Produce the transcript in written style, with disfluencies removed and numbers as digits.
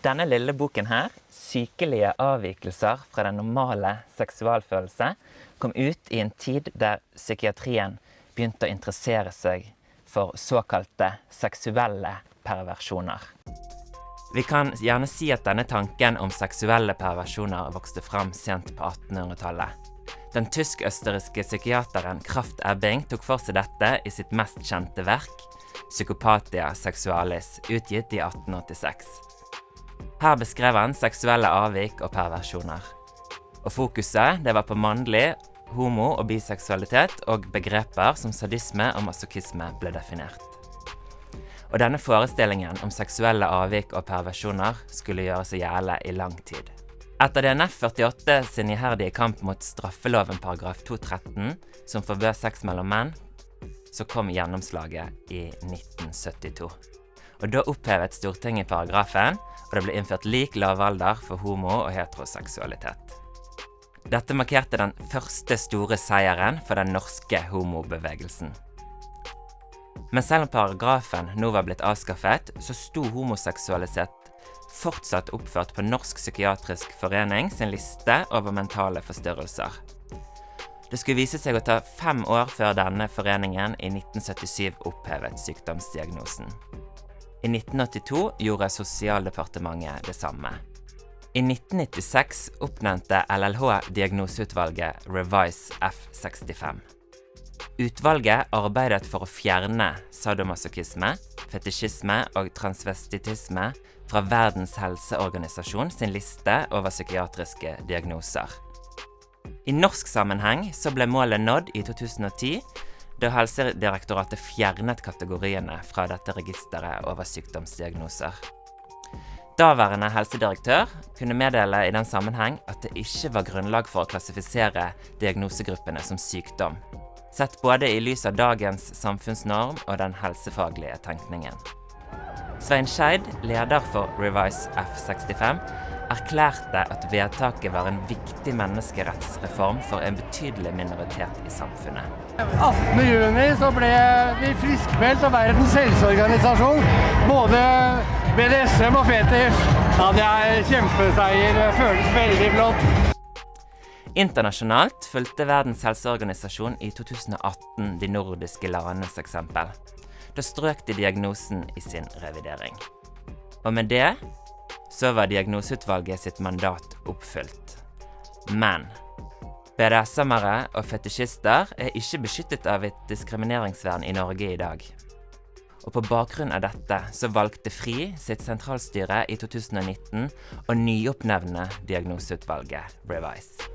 Denne lille boken her, Sykelige avvikelser fra den normale seksualfølelse, kom ut i en tid der psykiatrien begynte å interessere seg for såkalte seksuelle perversjoner. Vi kan gjerne si at denne tanken om seksuelle perversjoner vokste fram sent på 1800-tallet. Den tysk-østerrikske psykiateren Krafft Ebing tok for seg dette i sitt mest kjente verk, Psychopathia Sexualis, utgitt i 1886. Her beskrev han seksuelle avvik og perversjoner. Og fokuset det var på mannlig, homo- og biseksualitet og begreper som sadisme og masochisme ble definert. Og denne forestillingen om seksuelle avvik og perversjoner skulle gjøre seg gjelde i lang tid. Etter DNF 48 sin iherdige kamp mot straffeloven paragraf 213, som forbød sex mellom menn, så kom gjennomslaget i 1972. Og da opphevet Stortinget paragrafen, og det ble innført lik lavalder for homo- og heteroseksualitet. Dette markerte den første store seieren for den norske homobevegelsen. Men selv om paragrafen nå var blitt avskaffet, så sto homoseksualitet fortsatt oppført på Norsk Psykiatrisk Forening sin liste over mentale forstyrrelser. Det skulle vise seg å ta 5 år før denne foreningen i 1977 opphevet sykdomsdiagnosen. I 1982 gjorde Sosialdepartementet det samme. I 1996 oppnevnte LLH-diagnoseutvalget Revise F65. Utvalget arbeidet for å fjerne sadomasochisme, fetisjisme og transvestitisme fra Verdens helseorganisasjon sin liste over psykiatriske diagnoser. I norsk sammenheng så ble målet nådd i 2010, da Helsedirektoratet fjernet kategoriene fra dette registeret over sykdomsdiagnoser. Daværende helsedirektør kunne meddele i den sammenheng at det ikke var grunnlag for å klassifisere diagnosegruppene som sykdom, sett både i lys av dagens samfunnsnorm og den helsefaglige tenkningen. Svein Scheid, leder for Revise F65, erklærte at vedtaket var en viktig menneskerettsreform for en betydelig minoritet i samfunnet. 18. juni så ble vi friskmeldt av Verdens helseorganisasjon, både BDSM og fetish. Ja, det er kjempeseier, det føles veldig flott. Internasjonalt fulgte Verdens helseorganisasjon i 2018 de nordiske landenes eksempel. Da strøk de diagnosen i sin revidering. Og med det så var diagnoseutvalget sitt mandat oppfylt. Men BDSM-ere og fetisjister er ikke beskyttet av et diskrimineringsvern i Norge i dag. Og på bakgrunn av dette så valgte FRI sitt sentralstyre i 2019 å nyoppnevne diagnoseutvalget Revise.